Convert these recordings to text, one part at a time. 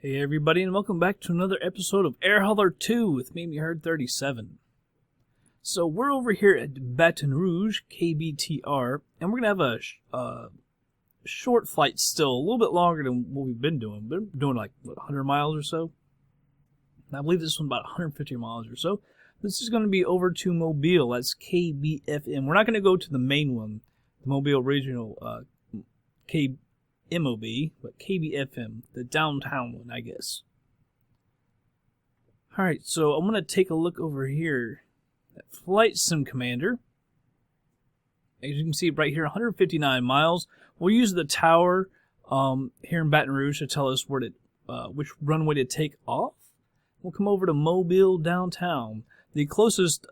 Hey everybody, and welcome back to another episode of Air Hauler 2 with me, Herd 37. So we're over here at Baton Rouge, KBTR, and we're going to have a short flight still, a little bit longer than what we've been doing. We've been doing like, 100 miles or so? And I believe this one's about 150 miles or so. This is going to be over to Mobile. That's KBFM. We're not going to go to the main one, the Mobile Regional MOB, but KBFM, the downtown one, I guess. Alright, so I'm going to take a look over here at FlightSim Commander. As you can see right here, 159 miles. We'll use the tower here in Baton Rouge to tell us where to, which runway to take off. We'll come over to Mobile downtown. The closest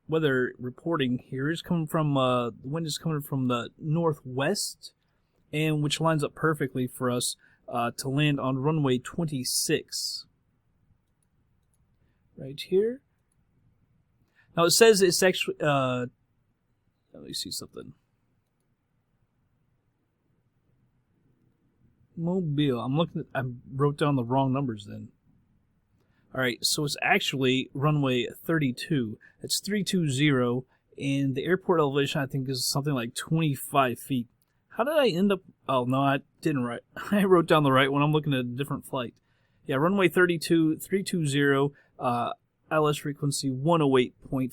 weather reporting here is coming from, the wind is coming from the northwest, and which lines up perfectly for us to land on runway 26. Right here. Now it says it's actually, let me see something. Mobile, I wrote down the wrong numbers then. Alright, so it's actually runway 32. It's 320, and the airport elevation I think is something like 25 feet. How did I end up? Oh, no, I didn't write. I wrote down the right one. I'm looking at a different flight. Yeah, runway 32, 320, ILS frequency 108.5.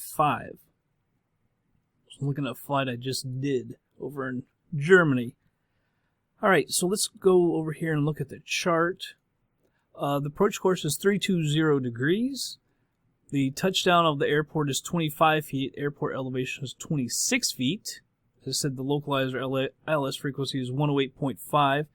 So I'm looking at a flight I just did over in Germany. All right, so let's go over here and look at the chart. The approach course is 320 degrees. The touchdown of the airport is 25 feet. Airport elevation is 26 feet. As I said, the localizer ILS frequency is 108.5. I'm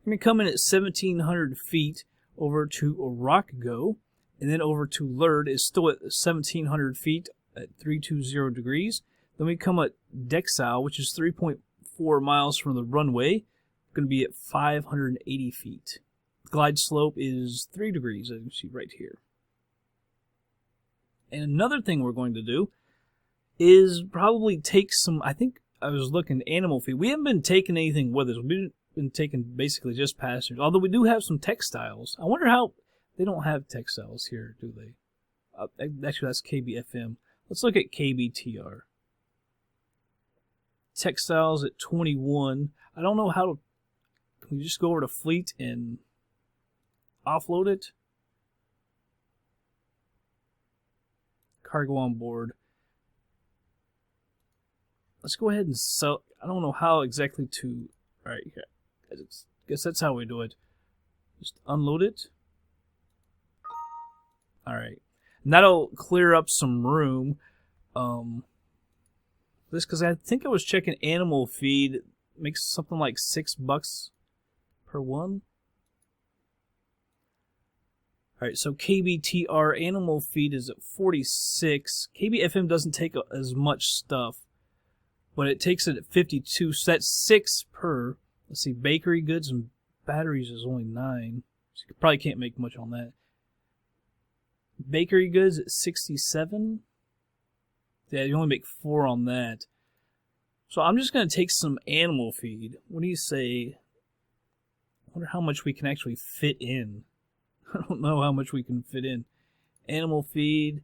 going to come in at 1,700 feet over to Rockgo, and then over to Lurd is still at 1,700 feet at 320 degrees. Then we come at Dexau, which is 3.4 miles from the runway, going to be at 580 feet. Glide slope is 3 degrees, as you can see right here. And another thing we're going to do is probably take some, I think, I was looking at animal feed. We haven't been taking anything with us. We've been taking basically just passengers. Although we do have some textiles. I wonder how they don't have textiles here, do they? Actually, that's KBFM. Let's look at KBTR. Textiles at 21. I don't know how to. Can we just go over to Fleet and offload it? Cargo on board. Let's go ahead and sell. I don't know how exactly to. Alright, here. I guess that's how we do it. Just unload it. Alright. And that'll clear up some room. This, because I think I was checking animal feed. It makes something like $6 per one. Alright, so KBTR animal feed is at 46. KBFM doesn't take as much stuff, but it takes it at 52, so that's 6 per. Let's see, bakery goods and batteries is only 9. So you probably can't make much on that. Bakery goods at 67. Yeah, you only make 4 on that. So I'm just going to take some animal feed. What do you say? I wonder how much we can actually fit in. I don't know how much we can fit in. Animal feed.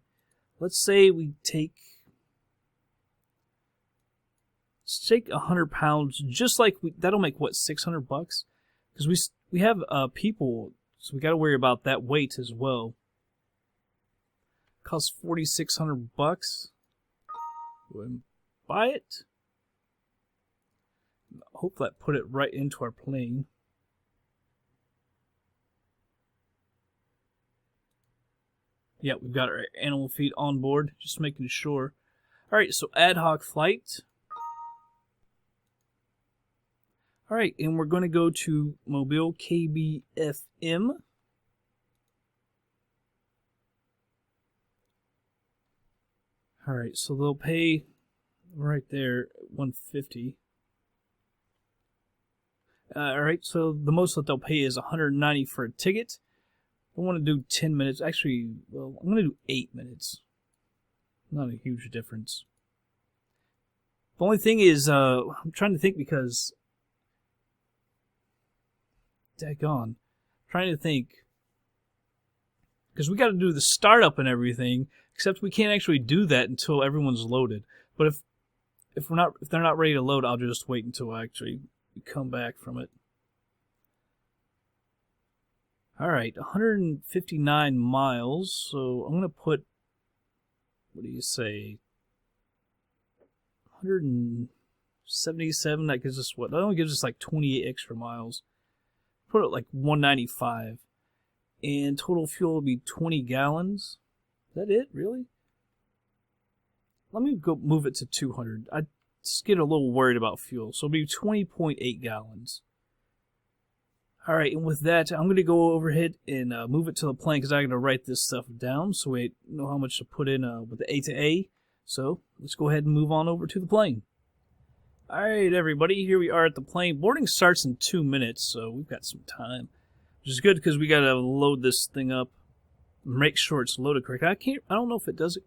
Let's say we take... Let's take 100 pounds, just like that'll make what, $600? Because we have people, so we got to worry about that weight as well. Costs $4,600. Go ahead and buy it. Hope that put it right into our plane. Yeah, we've got our animal feed on board, just making sure. All right, so ad hoc flight. Alright, and we're going to go to Mobile KBFM. Alright, so they'll pay right there $150. Alright, so the most that they'll pay is $190 for a ticket. I want to do 10 minutes. Actually, well, I'm going to do 8 minutes. Not a huge difference. The only thing is, I'm trying to think because... Daggone. Trying to think. Because we got to do the startup and everything, except we can't actually do that until everyone's loaded. But if they're not ready to load, I'll just wait until I actually come back from it. All right, 159 miles. So I'm gonna put, what do you say, 177. That gives us what? That only gives us like 28 extra miles. Put it like 195. And total fuel will be 20 gallons. Is that it, really? Let me go move it to 200. I just get a little worried about fuel. So it'll be 20.8 gallons. Alright, and with that, I'm going to go overhead and move it to the plane because I'm going to write this stuff down so we know how much to put in with the A to A. So let's go ahead and move on over to the plane. Alright, everybody, here we are at the plane. Boarding starts in 2 minutes, so we've got some time. Which is good because we got to load this thing up. Make sure it's loaded correct. I don't know if it does it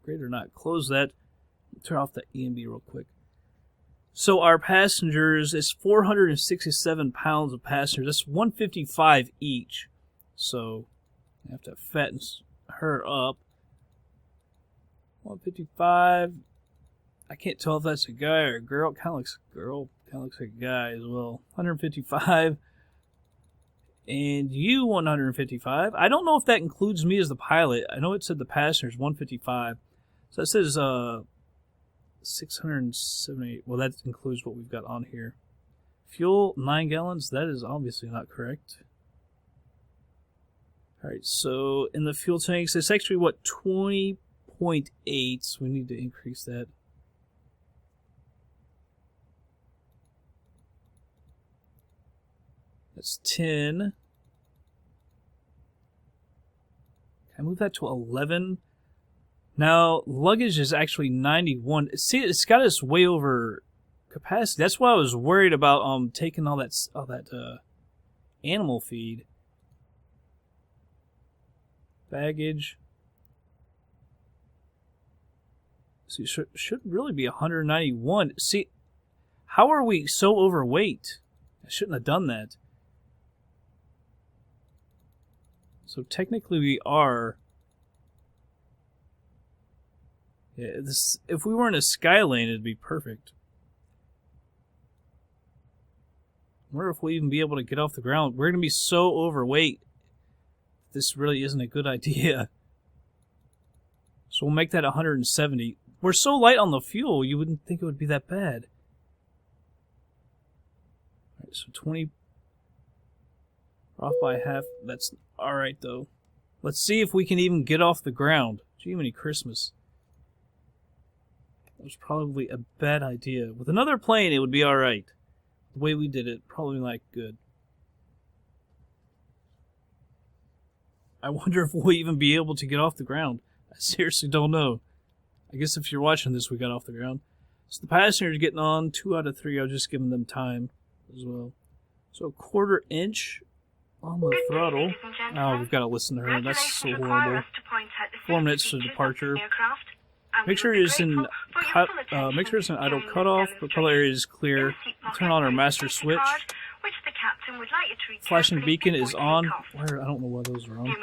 great or not. Close that. Turn off the EMB real quick. So our passengers is 467 pounds of passengers. That's 155 each. So I have to fatten her up. 155. I can't tell if that's a guy or a girl. Kind of looks a girl. Kind of looks like a guy as well. 155. And you 155. I don't know if that includes me as the pilot. I know it said the passengers 155. So it says 678. Well, that includes what we've got on here. Fuel 9 gallons. That is obviously not correct. All right. So in the fuel tanks, it's actually what 20.8. So we need to increase that. That's 10. Can I move that to 11? Now, luggage is actually 91. See, it's got us way over capacity. That's why I was worried about taking all that animal feed. Baggage. See, should really be 191. See, how are we so overweight? I shouldn't have done that. So technically we are. Yeah, if we were in a Skylane, it'd be perfect. I wonder if we'll even be able to get off the ground. We're going to be so overweight. This really isn't a good idea. So we'll make that 170. We're so light on the fuel, you wouldn't think it would be that bad. All right, so 20. Off by half. That's alright, though. Let's see if we can even get off the ground. Gee, many Christmas. That was probably a bad idea. With another plane, it would be alright. The way we did it, probably not good. I wonder if we'll even be able to get off the ground. I seriously don't know. I guess if you're watching this, we got off the ground. So the passengers getting on. 2 out of 3. I was just giving them time as well. So 1/4 inch. On the throttle. Oh, we've got to listen to her. That's so horrible. 4 minutes to departure. Make sure it's in idle cutoff. Propeller area is clear. Turn on our master switch. Flashing beacon is on. I don't know why those are on.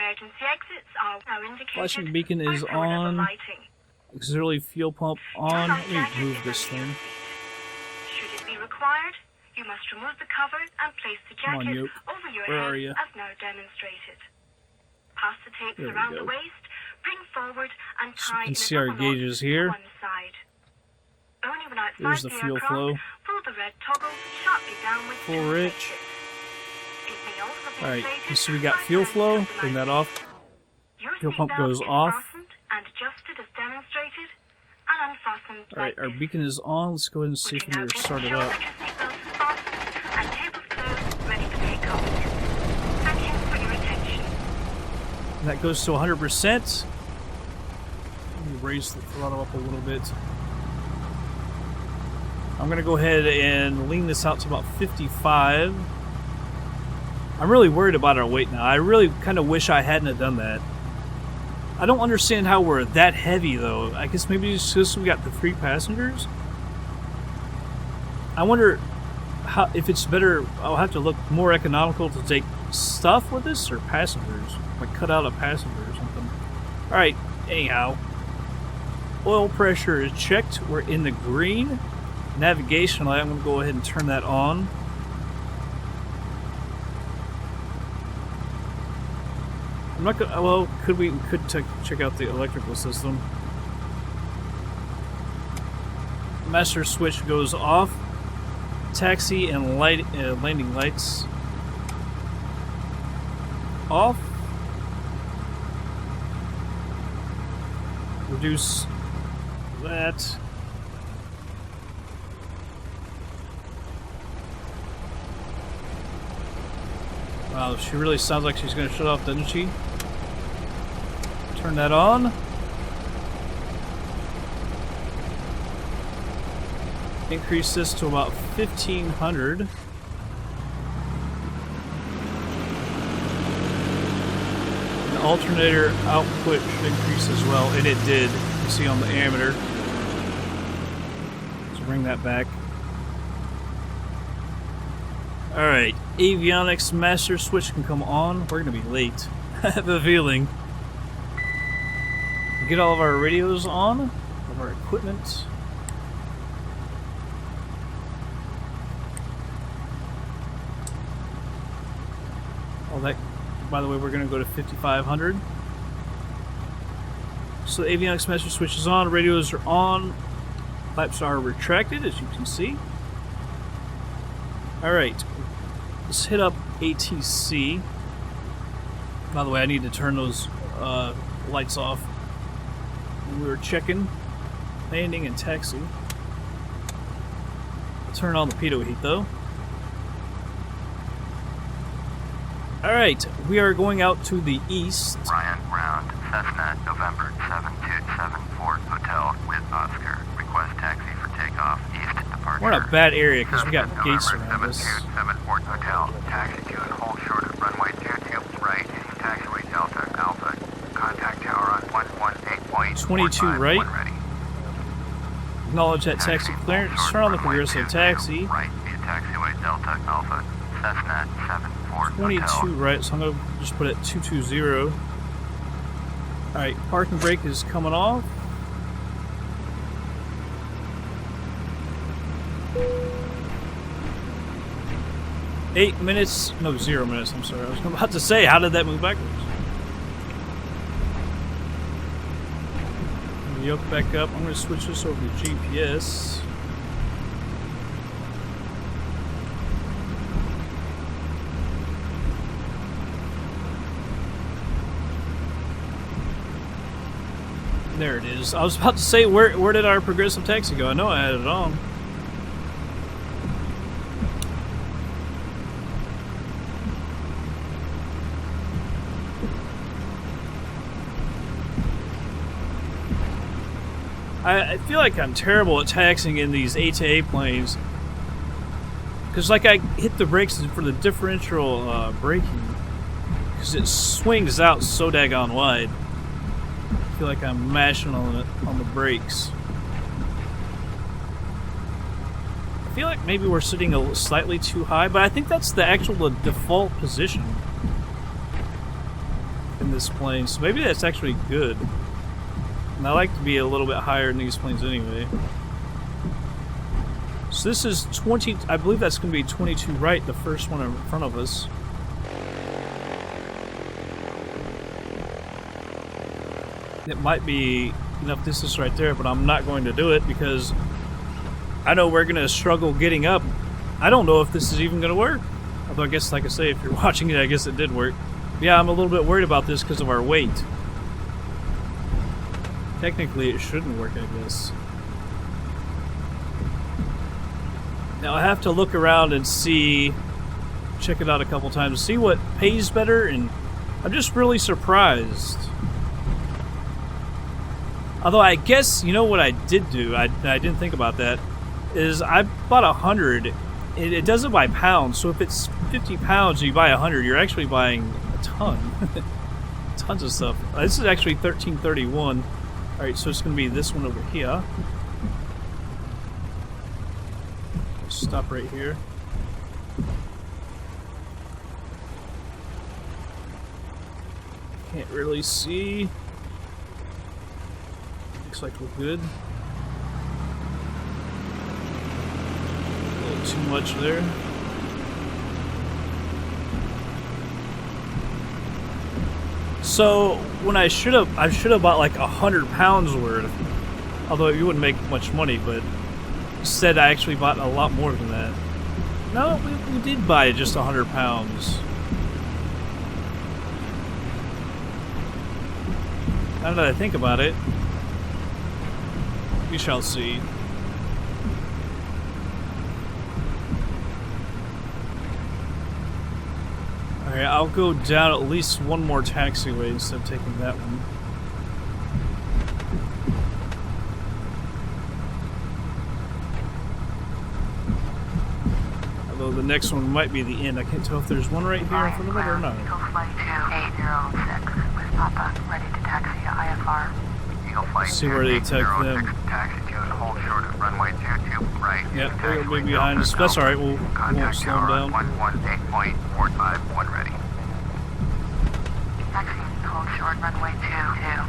Flashing beacon is on. Auxiliary fuel pump on. Let me move this thing. Should it be required, you must remove the cover and place the jacket over your head as now demonstrated. Pass the tapes around the waist, bring forward and tie in a double knot to one side. Only when outside there's the fuel flow. Pull the red toggle sharply downwards full rich. Alright, so we got fuel flow. Bring that off. Fuel pump goes off. And adjusted as demonstrated. Alright, our beacon is on. Let's go ahead and see if we can start it up. And that goes to 100%. Let me raise the throttle up a little bit. I'm going to go ahead and lean this out to about 55. I'm really worried about our weight now. I really kind of wish I hadn't have done that. I don't understand how we're that heavy, though. I guess maybe it's just we got the 3 passengers? I wonder how if it's better. I'll have to look more economical to take stuff with this, or passengers? Like cut out a passenger or something. Alright, anyhow. Oil pressure is checked. We're in the green. Navigation light, I'm going to go ahead and turn that on. I'm not gonna, well, we could check out the electrical system. Master switch goes off. Taxi and landing lights off. Reduce that. Wow, she really sounds like she's going to shut off, doesn't she? Turn that on. Increase this to about 1,500. The alternator output should increase as well, and it did. You see on the ammeter. Let's bring that back. Alright, avionics master switch can come on. We're going to be late. I have a feeling. Get all of our radios on, of our equipment. All that, by the way, we're going to go to 5,500. So the avionics master switch is on, radios are on, flaps are retracted, as you can see. Alright, let's hit up ATC. By the way, I need to turn those lights off. We were checking landing and taxi. Turn on the pitot heat though. Alright, we are going out to the east. Ryan Round, Cessna, November 7274 Hotel with Oscar. Request taxi for takeoff, east departure. We're in a bad area because we got gates around us. 7274 Hotel, taxi to and hold short of runway 22 right, taxiway Delta Alpha. Contact tower on 118.45. 22 right. Acknowledge that taxi clearance. Turn on the progressive taxi. Right, via taxiway Delta Alpha, Cessna 74 22 Hotel. right, so I'm going to just put it 220. Alright, parking brake is coming off. Eight minutes, no, 0 minutes, I'm sorry. I was about to say, how did that move backwards? Yoke back up. I'm going to switch this over to GPS. There it is. I was about to say, where did our progressive taxi go? I know I had it on. I feel like I'm terrible at taxiing in these A-to-A planes. Because, like, I hit the brakes for the differential braking. Because it swings out so daggone wide. I feel like I'm mashing on the brakes. I feel like maybe we're sitting slightly too high, but I think that's the actual default position in this plane. So maybe that's actually good. And I like to be a little bit higher in these planes anyway. So this is 20, I believe that's going to be 22 right, the first one in front of us. It might be enough distance right there, but I'm not going to do it because I know we're going to struggle getting up. I don't know if this is even going to work. Although I guess, like I say, if you're watching it, I guess it did work. But yeah, I'm a little bit worried about this because of our weight. Technically, it shouldn't work, I guess. Now, I have to look around and see, check it out a couple times, see what pays better, and I'm just really surprised. Although, I guess, you know what I did do, I didn't think about that, is I bought 100. It does it by pounds, so if it's 50 pounds and you buy 100, you're actually buying a ton. Tons of stuff. This is actually $13.31. Alright, so it's going to be this one over here. Stop right here. Can't really see. Looks like we're good. A little too much there. So when I should have bought like 100 pounds worth, although you wouldn't make much money, but instead I actually bought a lot more than that. No, we did buy just 100 pounds. Now that I think about it, we shall see. Alright, I'll go down at least one more taxiway instead of taking that one. Although the next one might be the end. I can't tell if there's one right here in front of it or not. Eagle Flight 2806 with Papa, ready to taxi to IFR. Eagle Flight See where they attack them. Taxi to and hold short at runway 22 right. Yep, they're way behind us. That's alright, we won't slow them down. 118.451 ready. Taxi, hold short, runway 22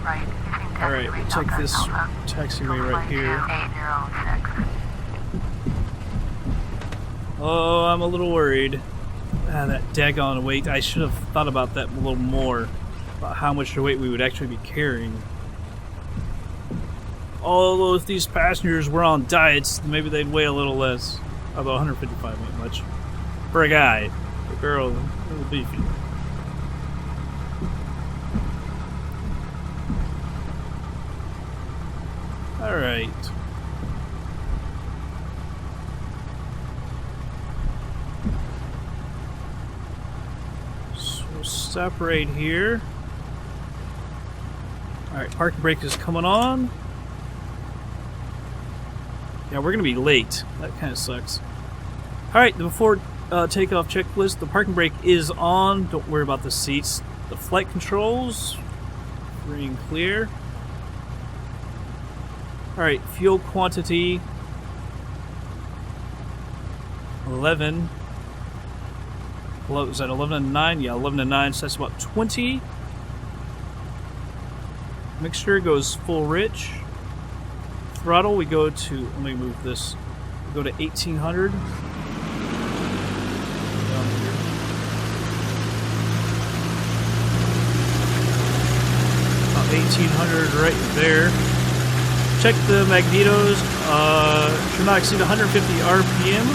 right. Alright, we'll take this taxiway right here. 2806. Oh, I'm a little worried. Ah, that daggone weight. I should have thought about that a little more. About how much weight we would actually be carrying. Although if these passengers were on diets, maybe they'd weigh a little less. Although 155 ain't much. For a guy. A girl, a little beefy. Alright. So we'll stop right here. Alright, parking brake is coming on. Yeah, we're gonna be late. That kind of sucks. Alright, the before takeoff checklist. The parking brake is on. Don't worry about the seats. The flight controls. Free and clear. Alright, fuel quantity 11. Is that 11 and 9? Yeah, 11 and 9, so that's about 20. Mixture goes full rich. Throttle, we go to, let me move this, we go to 1800. Down here. About 1800 right there. Check the magnetos, should not exceed 150 RPM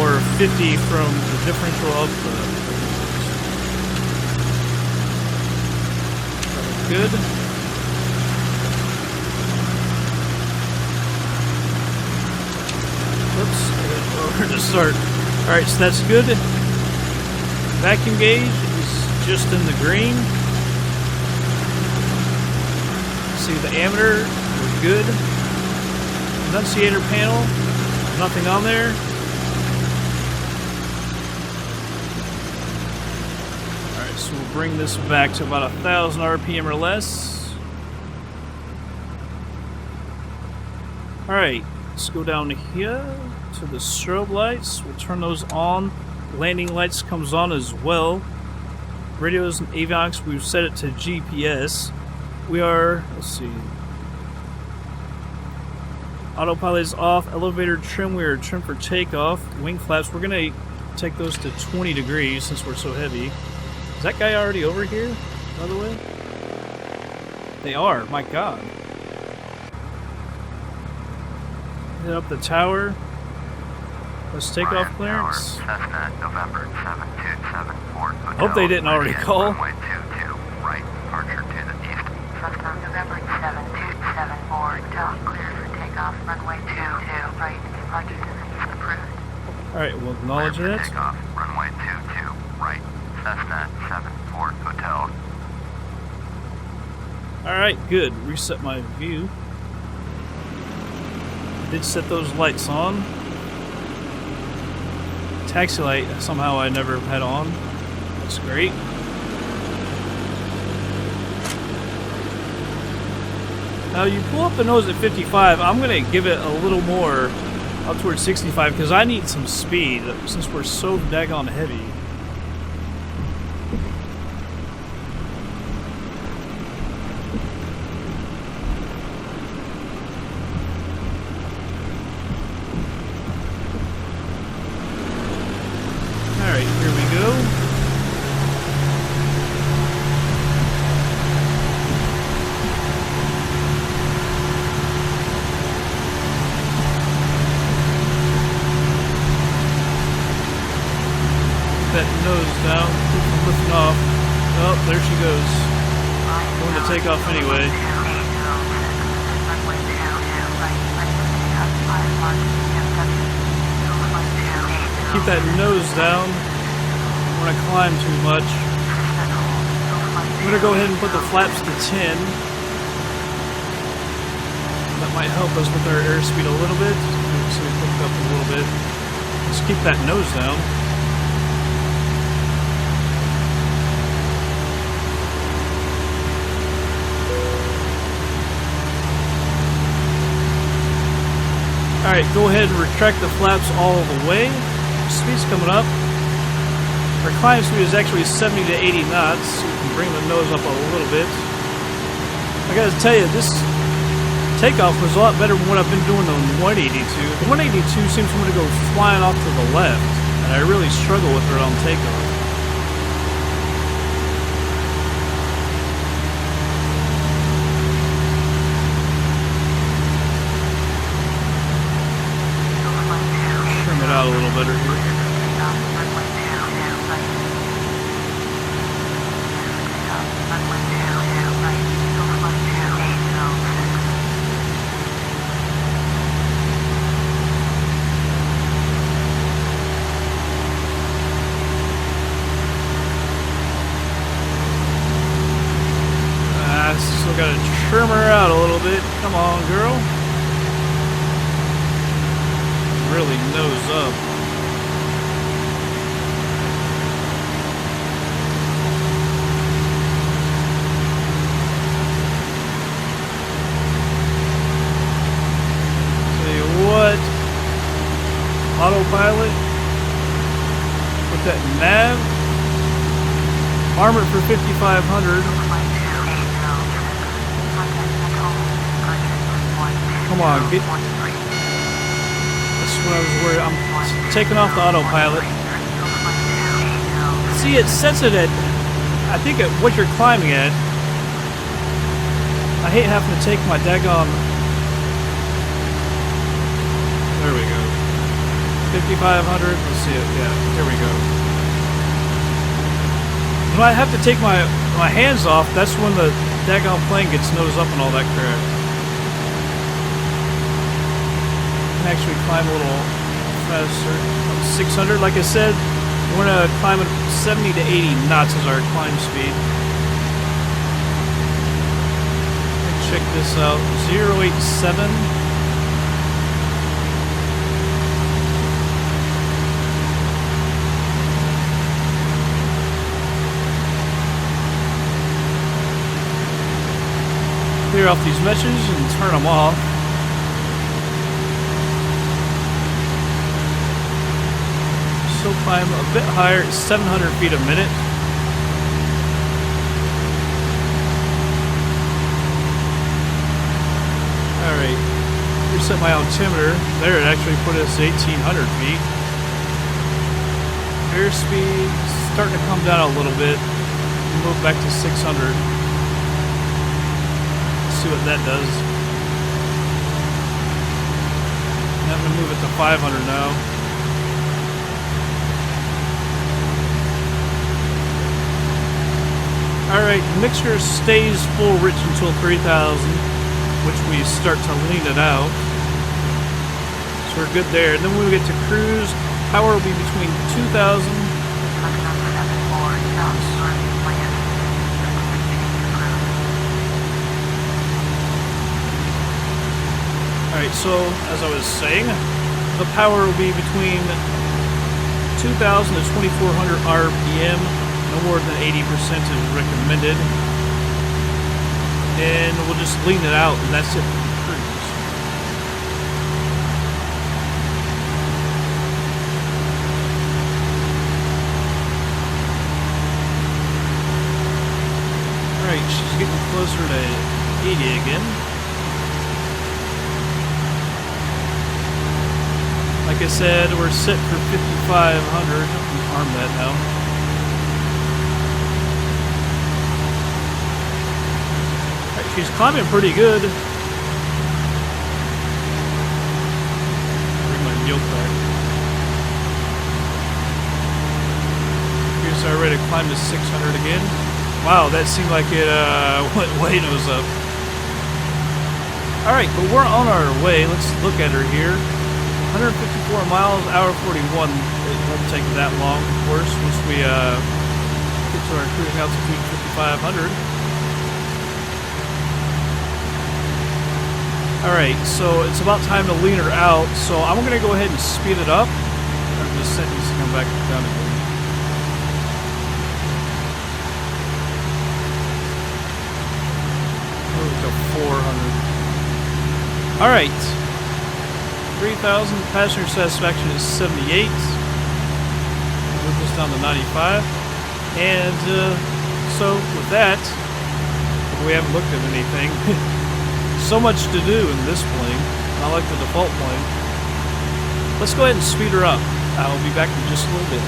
or 50 from the differential of the good. Oops, we're to start. Alright, so that's good. Vacuum gauge is just in the green. See the ammeter, we're good. Annunciator panel, nothing on there. Alright, so we'll bring this back to about 1,000 RPM or less. Alright, let's go down here to the strobe lights. We'll turn those on. Landing lights comes on as well. Radios and avionics, we've set it to GPS. We are, let's see. Autopilot is off. Elevator trim, we are trim for takeoff. Wing flaps, we're going to take those to 20 degrees since we're so heavy. Is that guy already over here, by the way? They are, my god. Hit up the tower. Let's take off clearance. Cessna, November 7274. Hope they didn't already call. Runway 22 right, departure to the east. Cessna, November 7274, hotel, clear for takeoff, runway 22 right, departure to the east approved. Alright, we'll acknowledge that. Takeoff, runway 22 right, Cessna 74 hotel. Alright, good. Reset my view. Did set those lights on. Taxi light, somehow I never had on. That's great. Now you pull up the nose at 55, I'm going to give it a little more up towards 65 because I need some speed since we're so daggone heavy. nose down, keep from lifting off. Oh, there she goes. Going to take off anyway. Keep that nose down. Don't want to climb too much. I'm going to go ahead and put the flaps to 10. That might help us with our airspeed a little bit. So we pick up a little bit. Let's keep that nose down. Alright, go ahead and retract the flaps all the way. Speed's coming up. Our climb speed is actually 70 to 80 knots. So we can bring the nose up a little bit. I gotta tell you, this takeoff was a lot better than what I've been doing on the 182. The 182 seems to want to go flying off to the left, and I really struggle with it on takeoff. Trim it out a little better here. Still gotta trim her out a little bit. Come on, girl. Really nose up. Tell you what, autopilot. Put that nav. Arm it for 5,500. Come on, get. That's what I was worried. I'm taking off the autopilot. See, it sets it at, I think, at what you're climbing at. I hate having to take my daggone. There we go. 5,500. Let's see it. Yeah, there we go. When I have to take my hands off, that's when the daggone plane gets nose up and all that crap. Actually climb a little faster. 600, like I said, we're gonna climb at 70 to 80 knots as our climb speed. Check this out. 087. Clear off these meshes and turn them off. Climb a bit higher at 700 feet a minute. Alright, reset my altimeter. There, it actually put us 1,800 feet. Airspeed starting to come down a little bit. Move back to 600. Let's see what that does. I'm going to move it to 500 now. Alright, mixture stays full rich until 3,000, which we start to lean it out. So we're good there. And then when we get to cruise, power will be between 2,000. Alright, so as I was saying, the power will be between 2,000 to 2,400 RPM. No more than 80% is recommended. And we'll just lean it out, and that's it for the cruise. Alright, she's getting closer to 80 again. Like I said, we're set for 5,500. Arm that now. She's climbing pretty good. Bring my yoke back. Here's our we're ready to climb to 600 again. Wow, that seemed like it went way nose up. Alright, but we're on our way. Let's look at her here. 154 miles, hour 41. It won't take that long, of course, once we get to our cruising altitude 5,500. Alright, so it's about time to lean her out, so I'm going to go ahead and speed it up. I'm just setting this to come back down again. Go 400. Alright. 3,000. Passenger satisfaction is 78. Move this down to 95. And so with that, we haven't looked at anything. So much to do in this plane. I like the default plane. Let's go ahead and speed her up. I'll be back in just a little bit.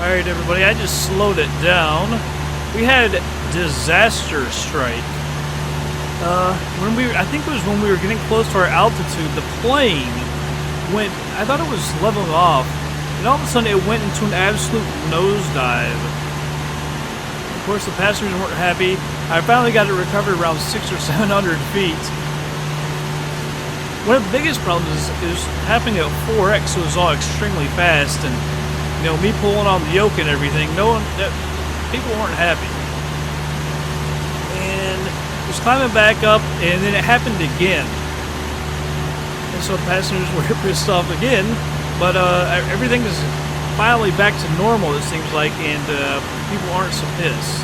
Alright, everybody, I just slowed it down. We had disaster strike. I think it was when we were getting close to our altitude, the plane went, I thought it was leveling off, and all of a sudden it went into an absolute nosedive. Of course, the passengers weren't happy. I finally got it recovered around 600 or 700 feet. One of the biggest problems is happening at 4X, so it was all extremely fast, and you know, me pulling on the yoke and everything, people weren't happy. And was climbing back up, and then it happened again. And so the passengers were pissed off again, but everything is finally back to normal, it seems like, and people aren't so pissed.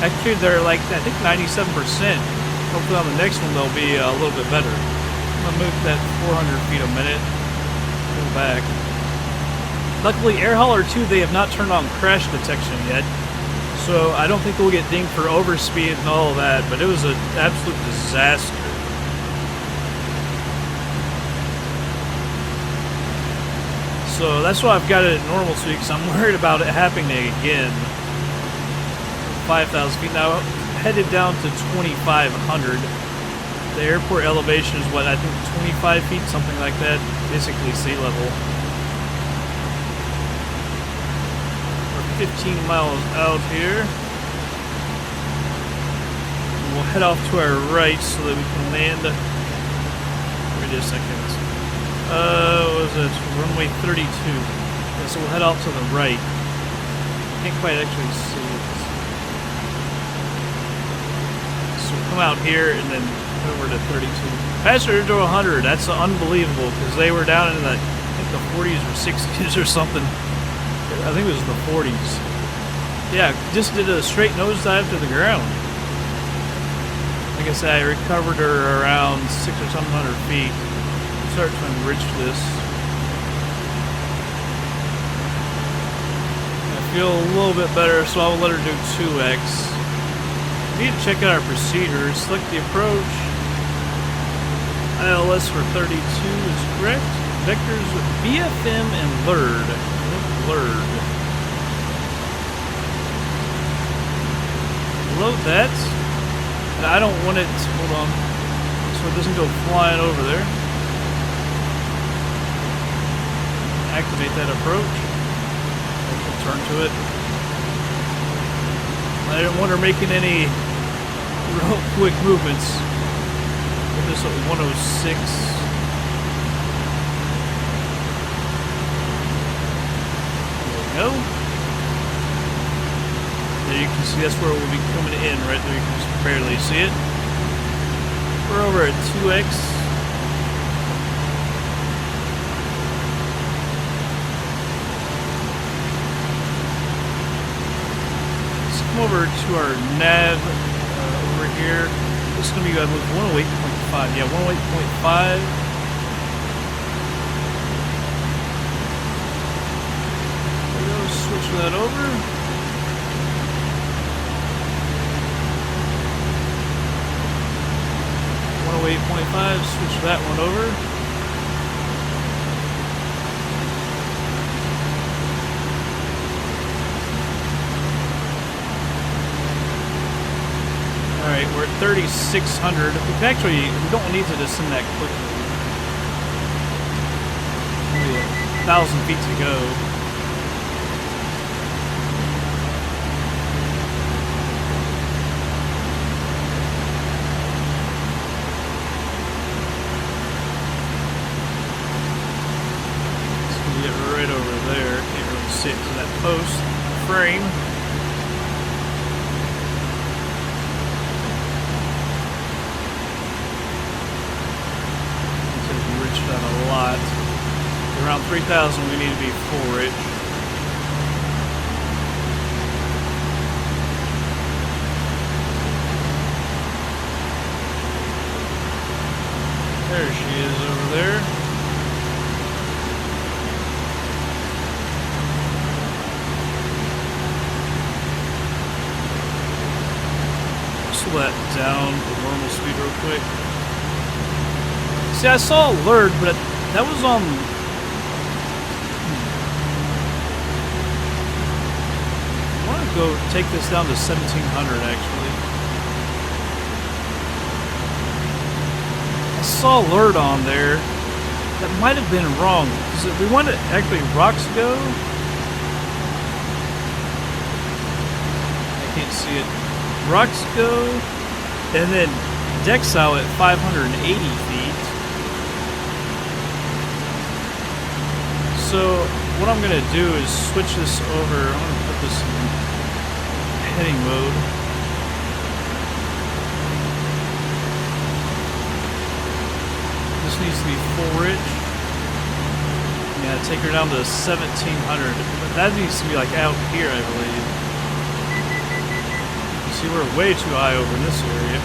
Actually, they're like, I think 97%. Hopefully on the next one they'll be a little bit better. I'm going to move that 400 feet a minute. Go back. Luckily, Air Hauler 2, they have not turned on crash detection yet. So I don't think we'll get dinged for overspeed and all of that, but it was an absolute disaster. So that's why I've got it at normal speed, because I'm worried about it happening again. 5,000 feet now, headed down to 2,500. The airport elevation is what, I think 25 feet, something like that, basically sea level. We're 15 miles out here. And we'll head off to our right so that we can land. Wait a second. What was it? Runway 32. Yeah, so we'll head off to the right. Can't quite actually see it. So we'll come out here and then over to 32. Passenger to 100. That's unbelievable because they were down in the, I think the 40s or 60s or something. I think it was the 40s. Yeah, just did a straight nosedive to the ground. Like I said, I recovered her around 600 or 700 feet. Start to enrich this. I feel a little bit better, so I'll let her do 2x. We need to check out our procedures. Select the approach. ILS for 32 is correct. Vectors BFM and LERD. LERD. Load that. I don't want it. Hold on. So it doesn't go flying over there. Activate that approach. We'll turn to it. I didn't want her making any real quick movements. Put this at 106. There we go. There you can see that's where we'll be coming in right there. You can just barely see it. We're over at 2x. Over to our nav over here. This is going to be 108.5. Yeah, 108.5. There we go. Switch that over. Switch that one over. Alright, we're at 3,600. We don't need to descend that quickly. Only 1,000 feet to go. It's going to get right over there. Can't really see it to that post frame. A lot. Around 3,000 we need to be full rich. There she is over there. Slow that down to normal speed real quick. See, I saw alert, but that was on... go take this down to 1700 actually. I saw alert on there. That might have been wrong. Because if we want to actually rocks go. I can't see it. Rocks go. And then decks out at 580 feet. So what I'm going to do is switch this over. I'm going to put this in heading mode. This needs to be full rich. Yeah, take her down to 1700. But that needs to be like out here, I believe. You see, we're way too high over in this area.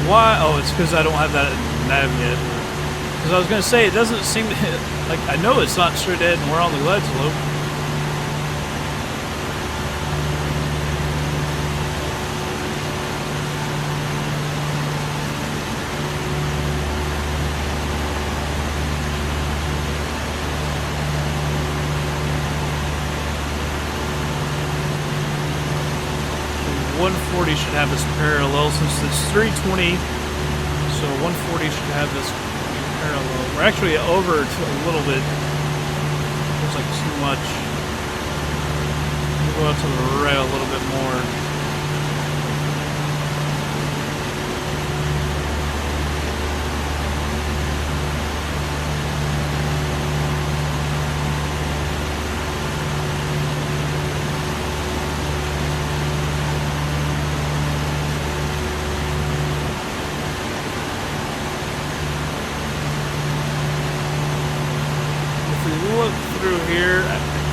Why? Oh, it's because I don't have that nav yet. Because I was going to say, it doesn't seem to hit. Like, I know it's not straight ahead and we're on the glide slope. Should have this parallel since it's 320, so 140 should have this parallel. We're actually over to a little bit. Looks like too much. We'll go out to the right a little bit more.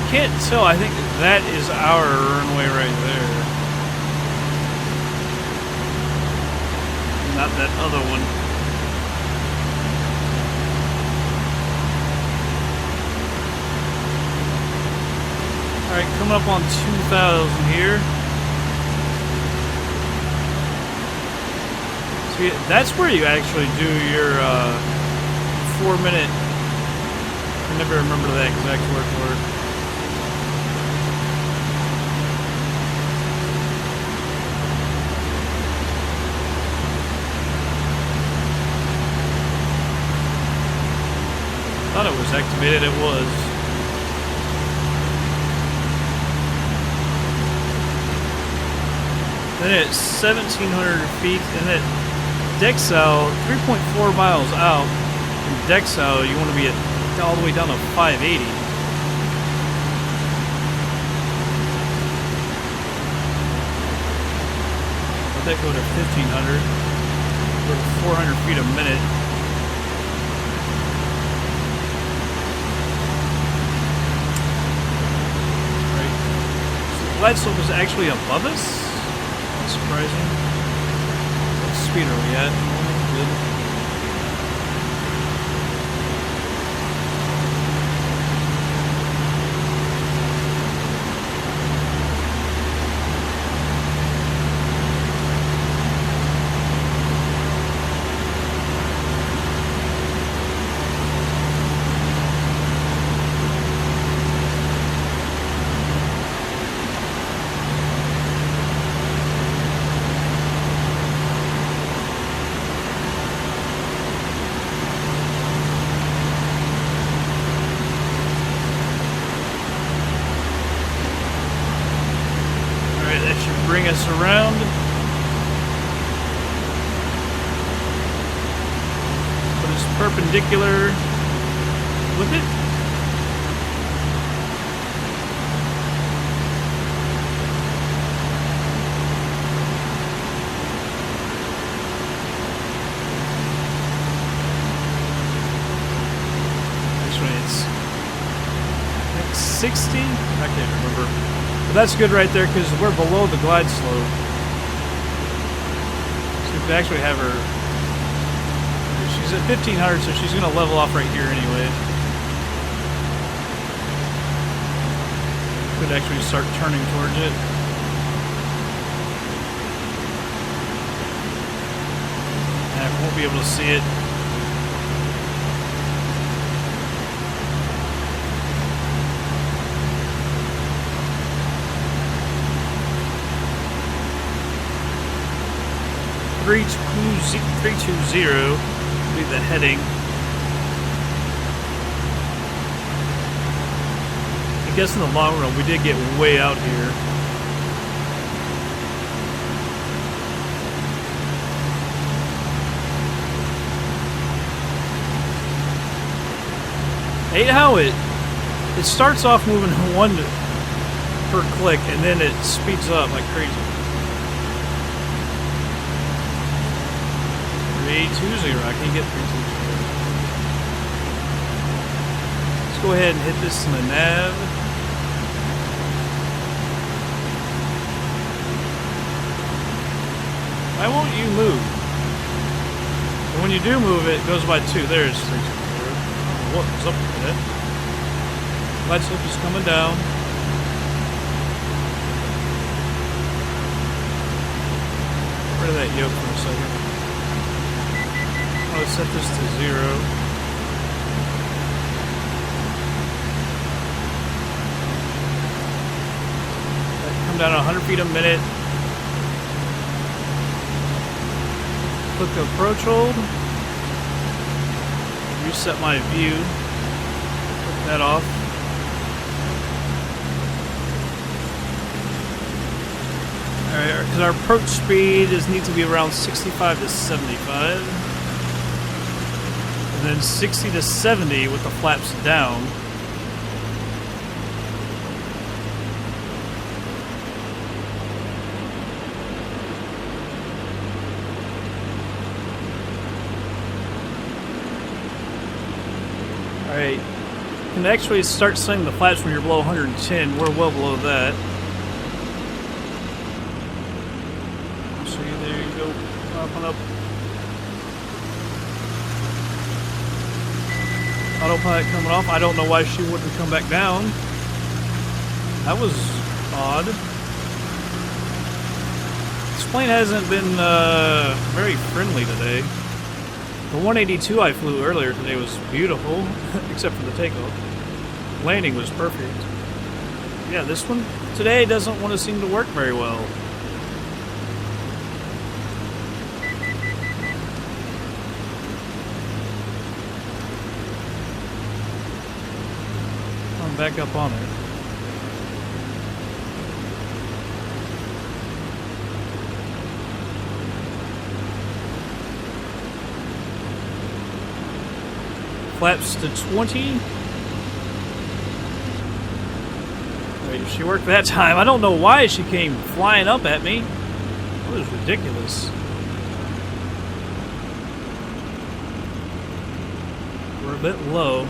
Can't tell. I think that is our runway right there. Not that other one. Alright, coming up on 2000 here. See, that's where you actually do your 4-minute. I never remember that exact word for it. I thought it was activated, it was. Then at 1,700 feet, and at Dexel, 3.4 miles out from Dexel, you want to be at all the way down to 580. Let that go to 1,500. Go to 400 feet a minute. Glide slope is actually above us. That's surprising. What speed are we at? Good. Bring us around. Put us perpendicular with it. This way it's like 60. I can't remember. But that's good right there because we're below the glide slope. So we could actually have her. She's at 1,500, so she's going to level off right here anyway. Could actually start turning towards it. And I won't be able to see it. $320 will be the heading. I guess in the long run, we did get way out here. I hate how it starts off moving one per click, and then it speeds up like crazy. 320, I can't get 320. Let's go ahead and hit this in the nav. Why won't you move? And when you do move, it goes by 2. There's 320. What was up with that? Light slip is coming down. Get rid of that yoke for a second. Let's set this to 0. Come down 100 feet a minute. Click the approach hold. Reset my view. Click that off. Alright, because our approach speed needs to be around 65 to 75. And then 60 to 70 with the flaps down. Alright, you can actually start setting the flaps when you're below 110. We're well below that. So there you go, popping up. Autopilot coming off. I don't know why she wouldn't come back down. That was odd. This plane hasn't been very friendly today. The 182 I flew earlier today was beautiful, except for the takeoff. Landing was perfect. Yeah, this one today doesn't want to seem to work very well. I'm back up on it. Flaps to 20. Wait, she worked that time. I don't know why she came flying up at me. That was ridiculous. We're a bit low.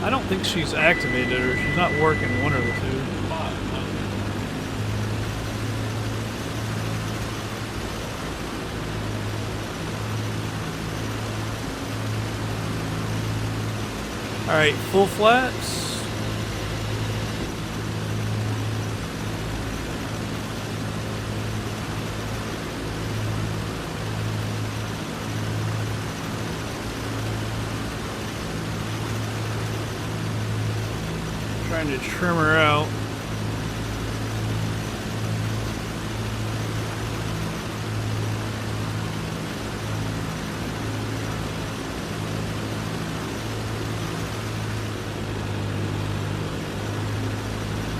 I don't think she's activated or she's not working, one or the two. Alright, full flaps. Trying to trim her out.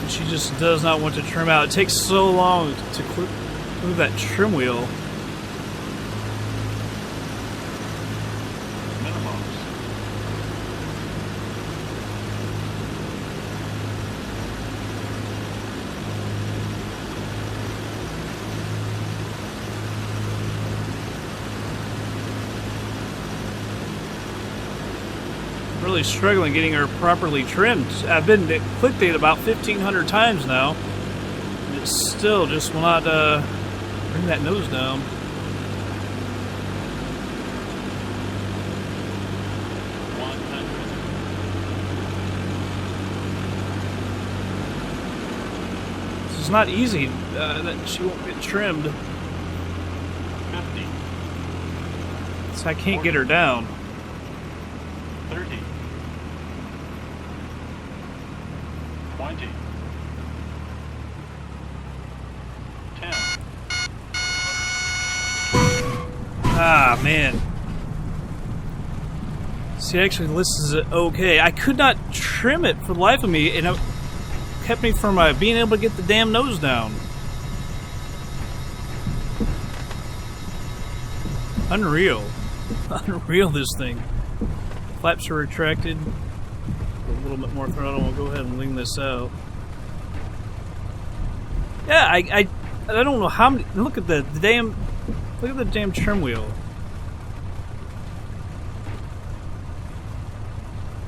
She just does not want to trim out. It takes so long to move that trim wheel. Really struggling getting her properly trimmed. I've been clicked it about 1,500 times now, and it still just will not bring that nose down. It's not easy that she won't get trimmed. 50. So I can't get her down. 30. 20. 10. Ah, man. See, actually, this is okay. I could not trim it for the life of me, and it kept me from being able to get the damn nose down. Unreal. Unreal, this thing. Flaps are retracted. A little bit more throttle. We'll go ahead and lean this out. Yeah, I don't know how many. Look at the damn. Look at the damn trim wheel.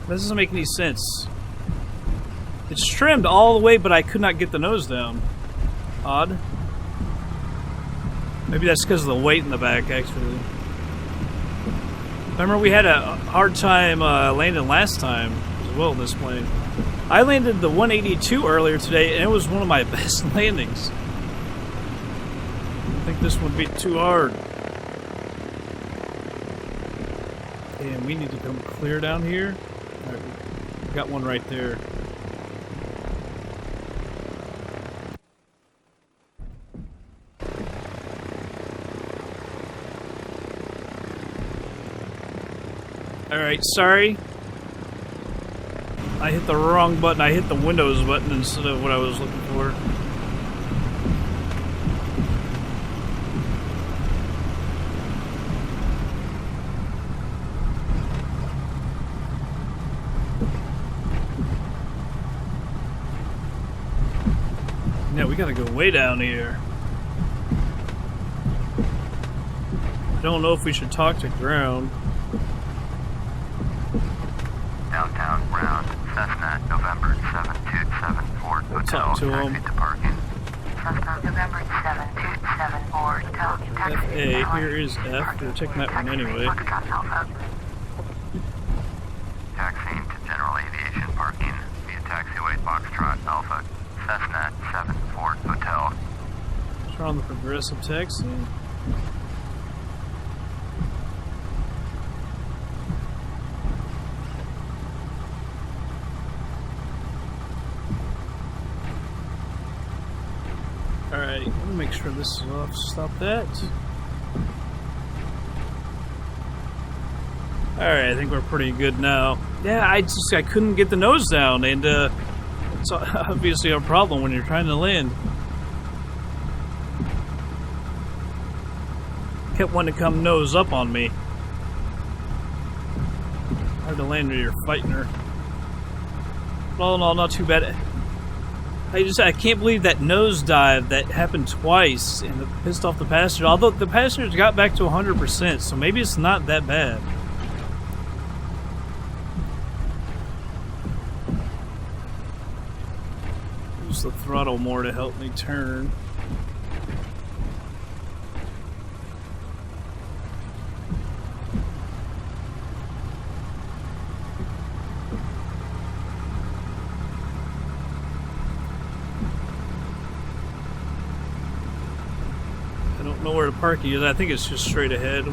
This doesn't make any sense. It's trimmed all the way, but I could not get the nose down. Odd. Maybe that's because of the weight in the back, actually. Remember, we had a hard time landing last time as well, this plane. I landed the 182 earlier today, and it was one of my best landings. I think this would be too hard. And we need to come clear down here. Alright, we got one right there. Alright, sorry. I hit the wrong button. I hit the Windows button instead of what I was looking for. Yeah, we gotta go way down here. I don't know if we should talk to ground. Downtown ground, Cessna, November 7274 Hotel. Talk to him. Taxi to parking. Cessna, November 7274 Hotel. FA, here is F. We're checking that one anyway. Taxiing to general aviation parking via taxiway Foxtrot Alpha, Cessna 74 Hotel. Turn on the progressive taxi. Alright, let me make sure this is off. Stop that. Alright, I think we're pretty good now. Yeah, I couldn't get the nose down, and it's obviously a problem when you're trying to land. Kept wanting to come nose up on me. Hard to land when you're fighting her. All in all, not too bad. I can't believe that nosedive that happened twice and it pissed off the passenger. Although the passengers got back to 100%, so maybe it's not that bad. Use the throttle more to help me turn. Know where to park is. I think it's just straight ahead.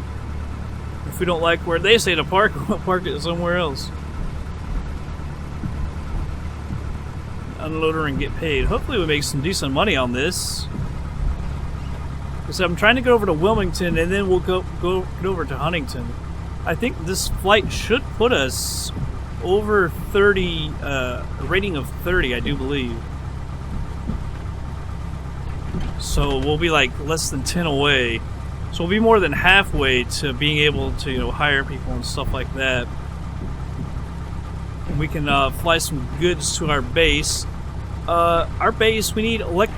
If we don't like where they say to park, we'll park it somewhere else. Unload her and get paid. Hopefully we make some decent money on this. Because I'm trying to go over to Wilmington and then we'll go get over to Huntington. I think this flight should put us over 30, a rating of 30, I do believe. So we'll be like less than 10 away. So we'll be more than halfway to being able to, you know, hire people and stuff like that. And we can fly some goods to our base. Our base, we need make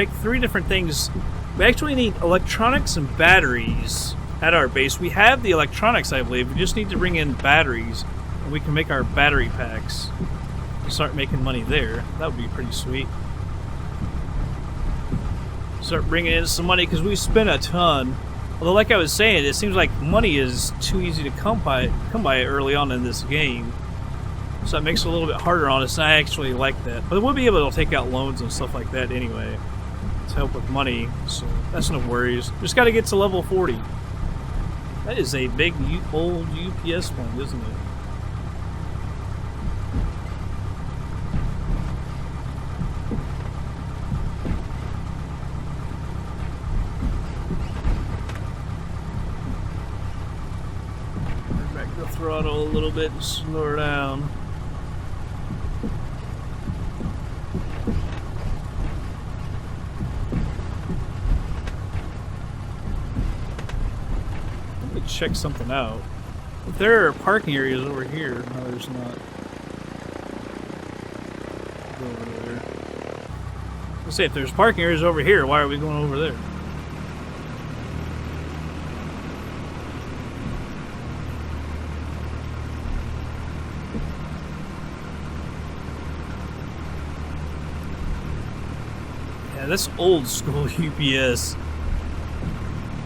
3 different things. We actually need electronics and batteries at our base. We have the electronics, I believe. We just need to bring in batteries, and we can make our battery packs. We'll start making money there. That would be pretty sweet. Start bringing in some money because we spent a ton. Although, like I was saying, it seems like money is too easy to come by early on in this game. So that makes it a little bit harder on us, and I actually like that. But we'll be able to take out loans and stuff like that anyway to help with money, so that's no worries. Just got to get to level 40. That is a big old UPS one, isn't it? Back the throttle a little bit and slow her down. Check something out. If there are parking areas over here, no, there's not. Go over there. Let's say if there's parking areas over here, why are we going over there? Yeah, that's old school UPS.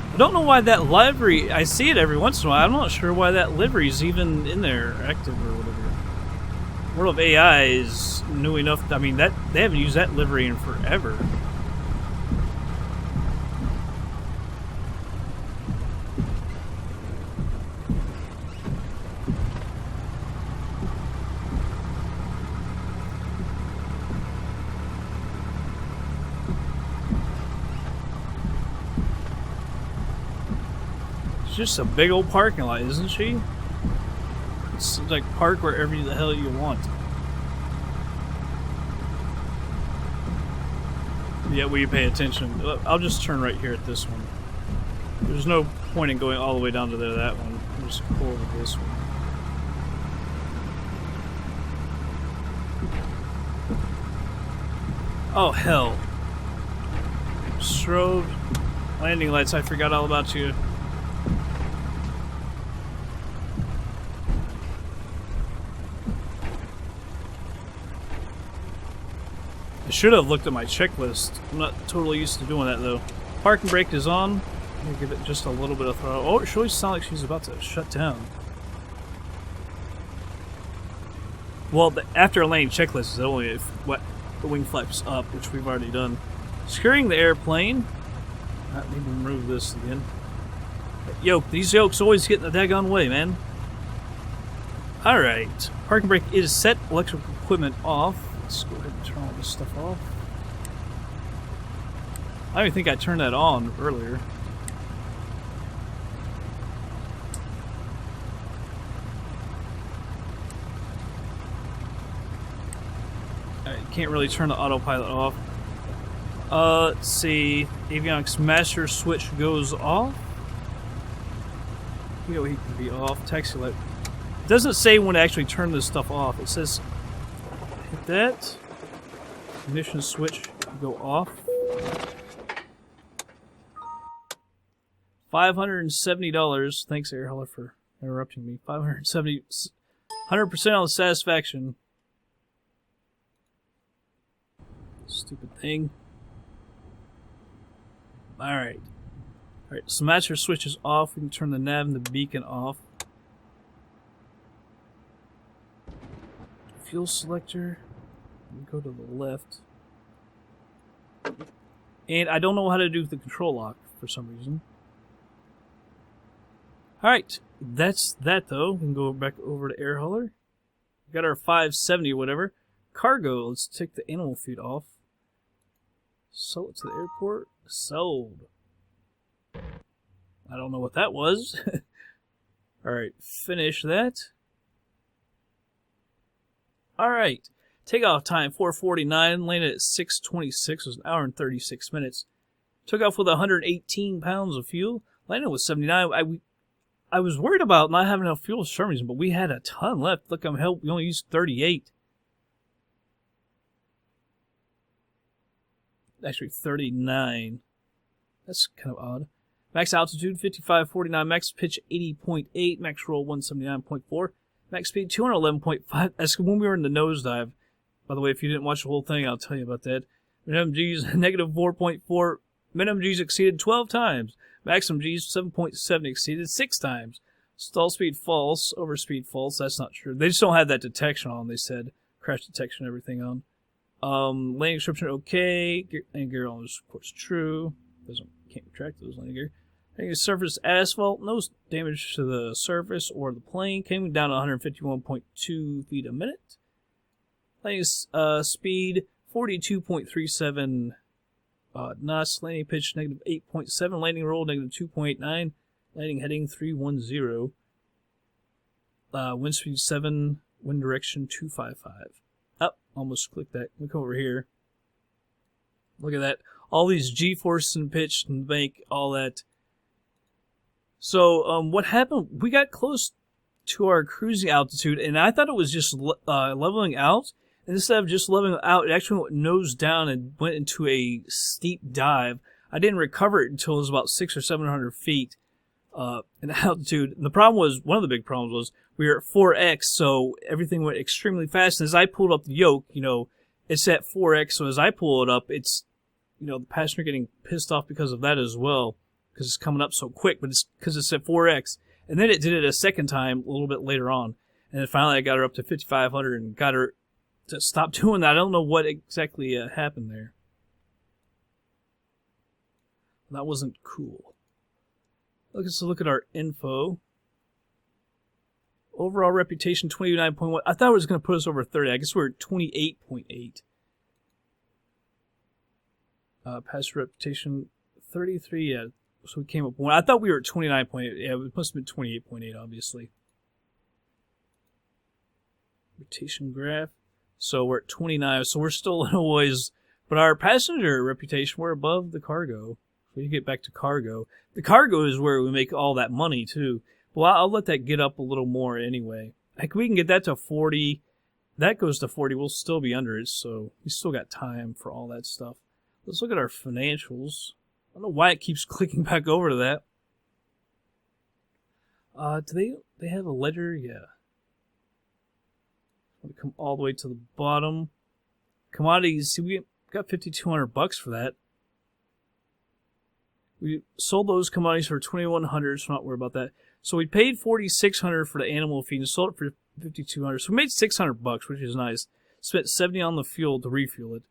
I don't know why that livery, I see it every once in a while, I'm not sure why that livery is even in there, active or whatever. World of AI is new enough, I mean, that they haven't used that livery in forever. Just a big old parking lot, isn't she? It's like park wherever the hell you want. Yeah, will you pay attention? I'll just turn right here at this one. There's no point in going all the way down to that one. I'll just pull over this one. Oh, hell. Strobe. Landing lights, I forgot all about you. I should have looked at my checklist. I'm not totally used to doing that though. Parking brake is on. Let me give it just a little bit of throttle. Oh, it sure sounds like she's about to shut down. Well, after a lane checklist is only if the wing flaps up, which we've already done. Securing the airplane. I need to remove this again. Yoke. These yokes always get in the daggone way, man. Alright. Parking brake is set. Electrical equipment off. Let's go ahead and turn all this stuff off. I don't even think I turned that on earlier. Alright, can't really turn the autopilot off. Let's see. Avionics master switch goes off. You know, he can be off. Taxi light. It doesn't say when to actually turn this stuff off. It says hit that. Ignition switch go off. $570. Thanks, Air Hauler, for interrupting me. $570. 100% on satisfaction. Stupid thing. Alright. Alright, so master switch is off. We can turn the nav and the beacon off. Fuel selector. We go to the left. And I don't know how to do the control lock for some reason. Alright, that's that though. We can go back over to Air Hauler. Got our 570 or whatever. Cargo, let's take the animal feed off. Sell it to the airport. Sold. I don't know what that was. Alright, finish that. Alright. Takeoff time 4:49. Landed at 6:26. It was an hour and 36 minutes. Took off with 118 pounds of fuel. Landed with 79. I was worried about not having enough fuel for some reason, but we had a ton left. Look, we only used 38. Actually, 39. That's kind of odd. Max altitude 55.49. Max pitch 80.8. Max roll 179.4. Max speed 211.5. That's when we were in the nosedive. By the way, if you didn't watch the whole thing, I'll tell you about that. Minimum G's negative 4.4. Minimum G's exceeded 12 times. Maximum G's 7.7 exceeded 6 times. Stall speed false, overspeed false. That's not true. They just don't have that detection on. They said crash detection, everything on. Landing description okay. Landing gear on is of course true. Can't retract those landing gear. Surface asphalt, no damage to the surface or the plane. Came down to 151.2 feet a minute. Landing speed 42.37 knots. Landing pitch negative 8.7. Landing roll negative 2.9. Landing heading 310. Wind speed 7. Wind direction 255. Up, almost clicked that. Look over here. Look at that. All these G-forces and pitch and bank, all that. So, what happened, we got close to our cruising altitude, and I thought it was just leveling out. And instead of just leveling out, it actually went nose down and went into a steep dive. I didn't recover it until it was about 600 or 700 feet in altitude. And the problem was, one of the big problems was, we were at 4x, so everything went extremely fast. And as I pulled up the yoke, it's at 4x, so as I pull it up, it's, the passenger getting pissed off because of that as well. Because it's coming up so quick, but it's because it's at 4x. And then it did it a second time a little bit later on. And then finally I got her up to 5,500 and got her to stop doing that. I don't know what exactly happened there. That wasn't cool. Let's look at our info. Overall reputation 29.1. I thought it was going to put us over 30. I guess we're at 28.8. Passenger reputation 33. Yeah. So we came up one. I thought we were at 29.8. Yeah, it must have been 28.8, obviously. Reputation graph. So we're at 29. So we're still in a ways. But our passenger reputation, we're above the cargo. So we get back to cargo. The cargo is where we make all that money, too. Well, I'll let that get up a little more anyway. Like, we can get that to 40. That goes to 40. We'll still be under it. So we still got time for all that stuff. Let's look at our financials. I don't know why it keeps clicking back over to that. Do they have a ledger? Yeah. I'm gonna come all the way to the bottom. Commodities, see, we got $5,200 for that. We sold those commodities for $2,100, so not worried about that. So we paid $4,600 for the animal feed and sold it for $5,200. So we made $600, which is nice. Spent $70 on the fuel to refuel it.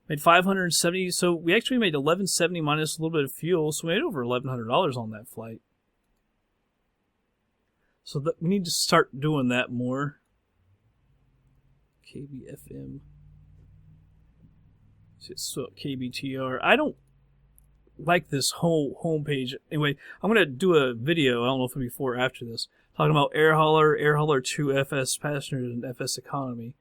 Made $570, so we actually made $1,170 minus a little bit of fuel, so we made over $1,100 on that flight. So we need to start doing that more. KBFM. So KBTR. I don't like this whole homepage. Anyway, I'm going to do a video, I don't know if it'll be before or after this, talking about Air Hauler 2 FS Passengers and FS Economy.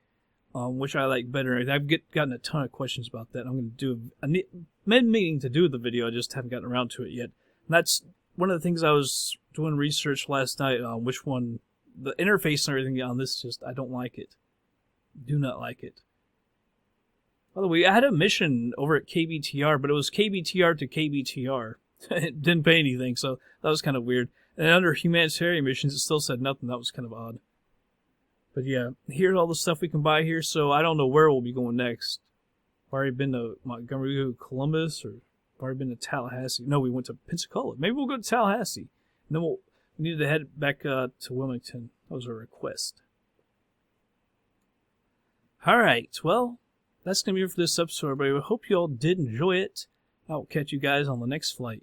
Which I like better. I've gotten a ton of questions about that. I'm going to do meaning to do the video. I just haven't gotten around to it yet. And that's one of the things I was doing research last night on which one, the interface and everything on this. Just I don't like it. Do not like it. By the way, I had a mission over at KBTR, but it was KBTR to KBTR. It didn't pay anything, so that was kind of weird. And under humanitarian missions, it still said nothing. That was kind of odd. But yeah, here's all the stuff we can buy here, so I don't know where we'll be going next. I've already been to Montgomery, Columbus, or I've already been to Tallahassee. No, we went to Pensacola. Maybe we'll go to Tallahassee. And then we need to head back to Wilmington. That was a request. Alright, well, that's going to be it for this episode, everybody. I hope you all did enjoy it. I'll catch you guys on the next flight.